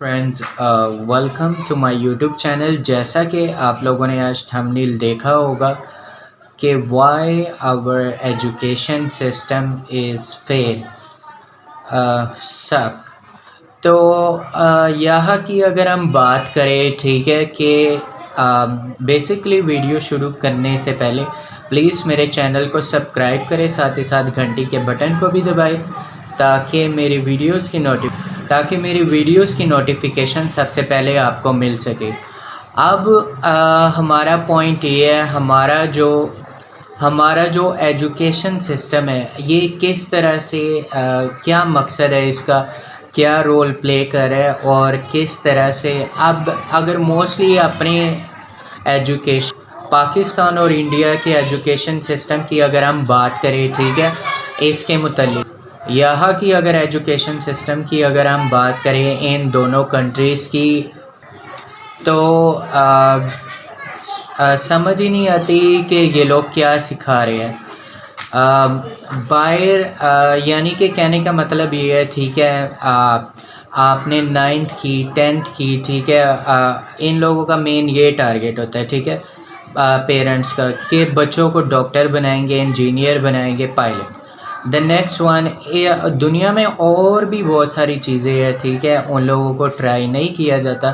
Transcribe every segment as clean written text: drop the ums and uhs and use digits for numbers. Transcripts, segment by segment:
Friends, welcome to my YouTube channel. जैसा कि आप लोगों ने आज थंबनेल देखा होगा कि why our education system is fail suck. तो यहाँ की अगर हम बात करें, ठीक है, कि बेसिकली वीडियो शुरू करने से पहले प्लीज़ मेरे चैनल को सब्सक्राइब करें, साथ ही साथ घंटी के बटन को भी दबाएं ताकि मेरी वीडियोस की नोटिफिकेशन सबसे पहले आपको मिल सके। अब हमारा पॉइंट ये है, हमारा जो एजुकेशन सिस्टम है ये किस तरह से क्या मकसद है इसका, क्या रोल प्ले कर रहा है और किस तरह से। अब अगर मोस्टली अपने एजुकेशन पाकिस्तान और इंडिया के एजुकेशन सिस्टम की अगर हम बात करें, ठीक है, इसके मुतल्लिक यहाँ की अगर एजुकेशन सिस्टम की अगर हम बात करें इन दोनों कंट्रीज़ की, तो समझ ही नहीं आती कि ये लोग क्या सिखा रहे हैं। बाहर यानी कि कहने का मतलब ये है, ठीक है, आपने 9th की 10th की, ठीक है, इन लोगों का मेन ये टारगेट होता है, ठीक है, पेरेंट्स का, कि बच्चों को डॉक्टर बनाएंगे, इंजीनियर बनाएंगे, पायलट। द नेक्स्ट वन, दुनिया में और भी बहुत सारी चीज़ें हैं, ठीक है, उन लोगों को ट्राई नहीं किया जाता।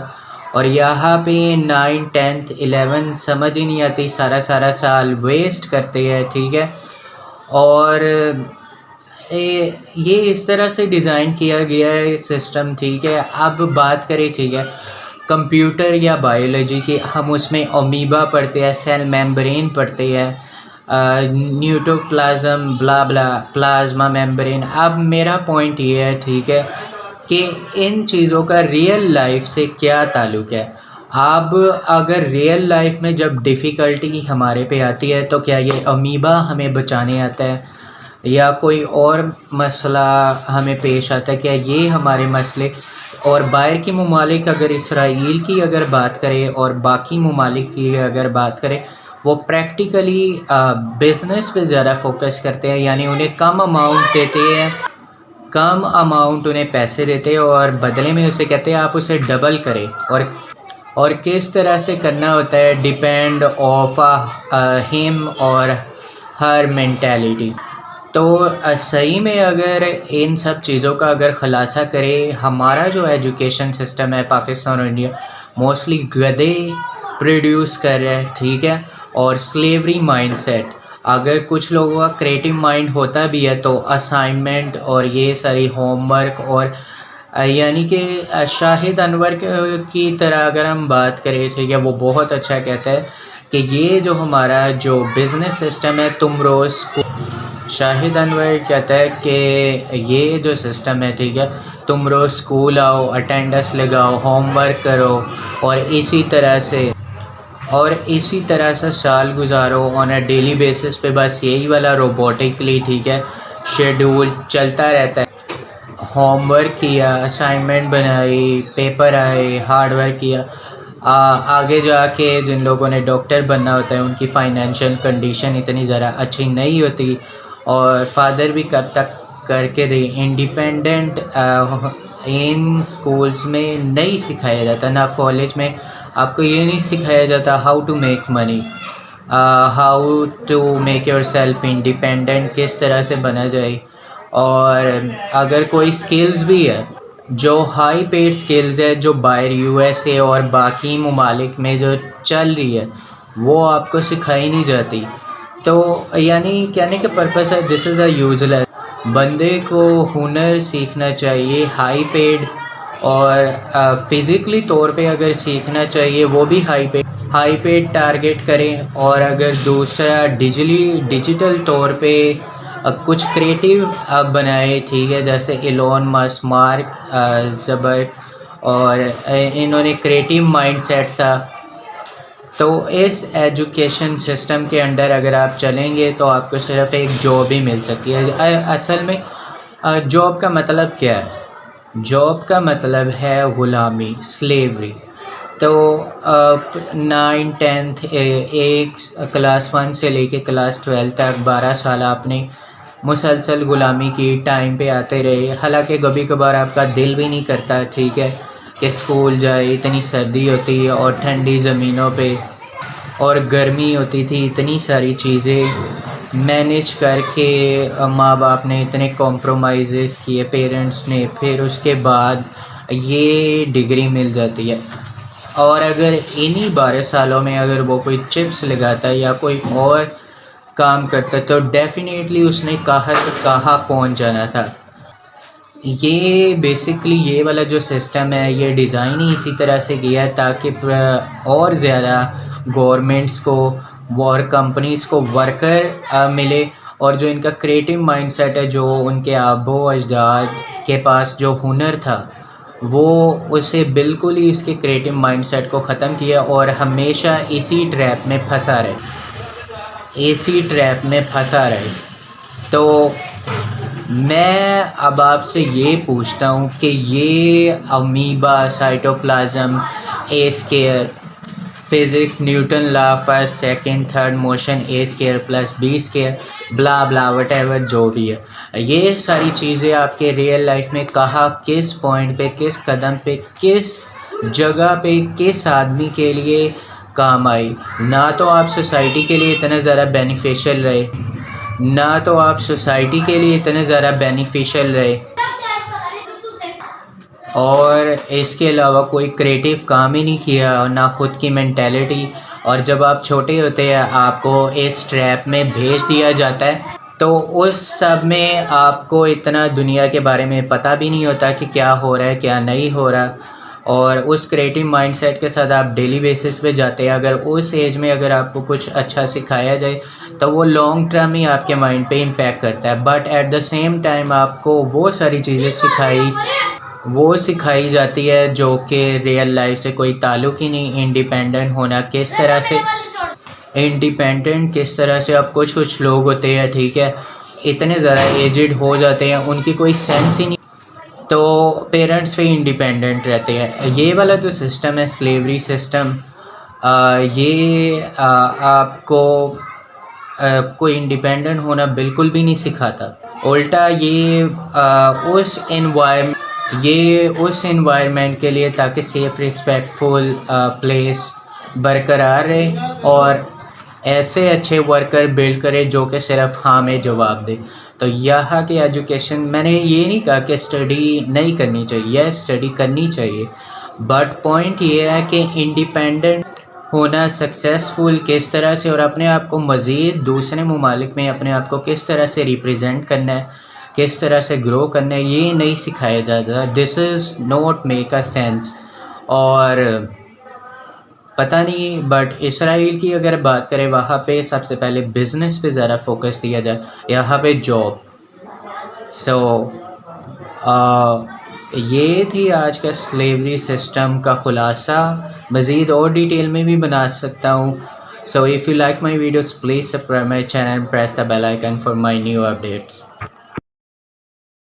और यहाँ पे 9, 10th, 11 समझ ही नहीं आती, सारा साल वेस्ट करते हैं, ठीक है। और ये इस तरह से डिज़ाइन किया गया है सिस्टम, ठीक है। अब बात करें, ठीक है, कंप्यूटर या बायोलॉजी की, हम उसमें अमीबा पढ़ते हैं, सेल मेम्ब्रेन पढ़ते हैं, न्यूटोप्लाज्म, ब्ला ब्ला, प्लाज्मा मेम्ब्रेन। अब मेरा पॉइंट ये है, ठीक है, कि इन चीज़ों का रियल लाइफ से क्या ताल्लुक़ है। अब अगर रियल लाइफ में जब डिफ़िकल्टी हमारे पे आती है तो क्या ये अमीबा हमें बचाने आता है, या कोई और मसला हमें पेश आता है, क्या ये हमारे मसले। और बाहर की ममालिक, अगर इसराइल की अगर बात करें और बाकी ममालिक की अगर बात करें, वो प्रैक्टिकली बिज़नेस पे ज़्यादा फोकस करते हैं, यानी उन्हें कम अमाउंट देते हैं, कम अमाउंट उन्हें पैसे देते हैं और बदले में उसे कहते हैं आप उसे डबल करें। और किस तरह से करना होता है, डिपेंड ऑफ हिम और हर मेंटालिटी। तो सही में अगर इन सब चीज़ों का अगर ख़ुलासा करें, हमारा जो एजुकेशन सिस्टम है पाकिस्तान और इंडिया मोस्टली गधे प्रोड्यूस कर रहा है, ठीक है, और स्लेवरी माइंडसेट। अगर कुछ लोगों का क्रिएटिव माइंड होता भी है तो असाइनमेंट और ये सारी होमवर्क, और यानी कि शाहिद अनवर की तरह अगर हम बात करें, ठीक है, वो बहुत अच्छा कहता है कि ये जो हमारा जो बिज़नेस सिस्टम है, तुम रोज़ शाहिद अनवर कहता है कि ये जो सिस्टम है, ठीक है, तुम रोज़ स्कूल आओ, अटेंडेंस लगाओ, होमवर्क करो और इसी तरह से साल गुजारो ऑन अ डेली बेसिस पे। बस यही वाला रोबोटिकली, ठीक है, शेड्यूल चलता रहता है। होमवर्क किया, असाइनमेंट बनाई, पेपर आए, हार्ड वर्क किया। आगे जाके जिन लोगों ने डॉक्टर बनना होता है उनकी फ़ाइनेंशियल कंडीशन इतनी ज़रा अच्छी नहीं होती, और फादर भी कब तक करके दे। इंडिपेंडेंट इन स्कूल्स में नहीं सिखाया जाता, ना कॉलेज में आपको ये नहीं सिखाया जाता how to make money, how to make yourself independent, किस तरह से बना जाए। और अगर कोई स्किल्स भी है जो हाई पेड स्किल्स है, जो बाहर यूएसए और बाकी ममालिक में जो चल रही है, वो आपको सिखाई नहीं जाती। तो यानी कहने का पर्पस है, दिस इज़ अ यूजलेस। बंदे को हुनर सीखना चाहिए हाई पेड, और फिज़िकली तौर पे अगर सीखना चाहिए वो भी हाई पेड टारगेट करें। और अगर दूसरा डिजिटल तौर पे कुछ क्रिएटिव बनाए, ठीक है, जैसे एलोन मस्क, मार्क ज़बर, और इन्होंने क्रिएटिव माइंडसेट था। तो इस एजुकेशन सिस्टम के अंडर अगर आप चलेंगे तो आपको सिर्फ एक जॉब ही मिल सकती है। असल में जॉब का मतलब क्या है? जॉब का मतलब है ग़ुलामी, स्लेवरी। तो 9, 10th, एक क्लास 1 से लेके क्लास 12 तक 12 साल आपने मुसलसल ग़ुलामी की, टाइम पे आते रहे। हालांकि कभी कभार आपका दिल भी नहीं करता, ठीक है, कि स्कूल जाए, इतनी सर्दी होती है और ठंडी ज़मीनों पे और गर्मी होती थी, इतनी सारी चीज़ें मैनेज करके माँ बाप ने इतने कॉम्प्रोमाइज़ किए पेरेंट्स ने, फिर उसके बाद ये डिग्री मिल जाती है। और अगर इन्हीं 12 सालों में अगर वो कोई चिप्स लगाता है या कोई और काम करता तो डेफिनेटली उसने कहाँ पहुँच जाना था। ये बेसिकली ये वाला जो सिस्टम है ये डिज़ाइन ही इसी तरह से किया है ताकि और ज़्यादा गवर्नमेंट्स को और कंपनीज़ को वर्कर मिले, और जो इनका क्रिएटिव माइंडसेट है, जो उनके आबो अजदाद के पास जो हुनर था, वो उसे बिल्कुल ही इसके क्रिएटिव माइंडसेट को ख़त्म किया और हमेशा इसी ट्रैप में फंसा रहे। तो मैं अब आपसे ये पूछता हूँ कि ये amoeba, cytoplasm, a square, physics, Newton law, first second third motion, a square plus b square, blah blah whatever जो भी है, ये सारी चीज़ें आपके रियल लाइफ में कहाँ, किस पॉइंट पे, किस कदम पे, किस जगह पे, किस आदमी के लिए काम आई। ना तो आप सोसाइटी के लिए इतने ज़्यादा बेनिफिशियल रहे, और इसके अलावा कोई क्रिएटिव काम ही नहीं किया, और ना खुद की मेंटेलिटी। और जब आप छोटे होते हैं आपको इस ट्रैप में भेज दिया जाता है, तो उस सब में आपको इतना दुनिया के बारे में पता भी नहीं होता कि क्या हो रहा है क्या नहीं हो रहा, और उस क्रिएटिव माइंडसेट के साथ आप डेली बेसिस पे जाते हैं। अगर उस एज में अगर आपको कुछ अच्छा सिखाया जाए तो वो लॉन्ग टर्म ही आपके माइंड पे इम्पैक्ट करता है, but at the same time आपको वो सारी चीज़ें सिखाई जाती है जो कि रियल लाइफ से कोई ताल्लुक़ ही नहीं। इंडिपेंडेंट किस तरह से अब कुछ लोग होते हैं, ठीक है, इतने ज़्यादा एजिड हो जाते हैं, उनकी कोई सेंस ही नहीं, तो पेरेंट्स पे इंडिपेंडेंट रहते हैं। ये वाला जो सिस्टम है, स्लेवरी सिस्टम, ये आपको कोई इंडिपेंडेंट होना बिल्कुल भी नहीं सिखाता। उल्टा ये उस एनवायरनमेंट के लिए ताकि सेफ़, रिस्पेक्टफुल प्लेस बरकरार रहे और ऐसे अच्छे वर्कर बिल्ड करे जो कि सिर्फ हाँ में जवाब दे। तो यहाँ की एजुकेशन, मैंने ये नहीं कहा कि स्टडी नहीं करनी चाहिए, स्टडी करनी चाहिए, बट पॉइंट ये है कि इंडिपेंडेंट होना, सक्सेसफुल किस तरह से और अपने आप को मज़ीद दूसरे ममालिक में अपने आप को किस तरह से रिप्रेजेंट करना है, किस तरह से ग्रो करना है, ये नहीं सिखाया जाता। This is not make a sense. और पता नहीं, बट इसराइल की अगर बात करें, वहाँ पे सबसे पहले बिज़नेस पे ज़्यादा फोकस दिया जाए, यहाँ पे जॉब। ये थी आज का स्लेवरी सिस्टम का ख़ुलासा। मज़ीद और डिटेल में भी बना सकता हूँ। So if you like my videos please subscribe my channel, press the bell icon for my new updates.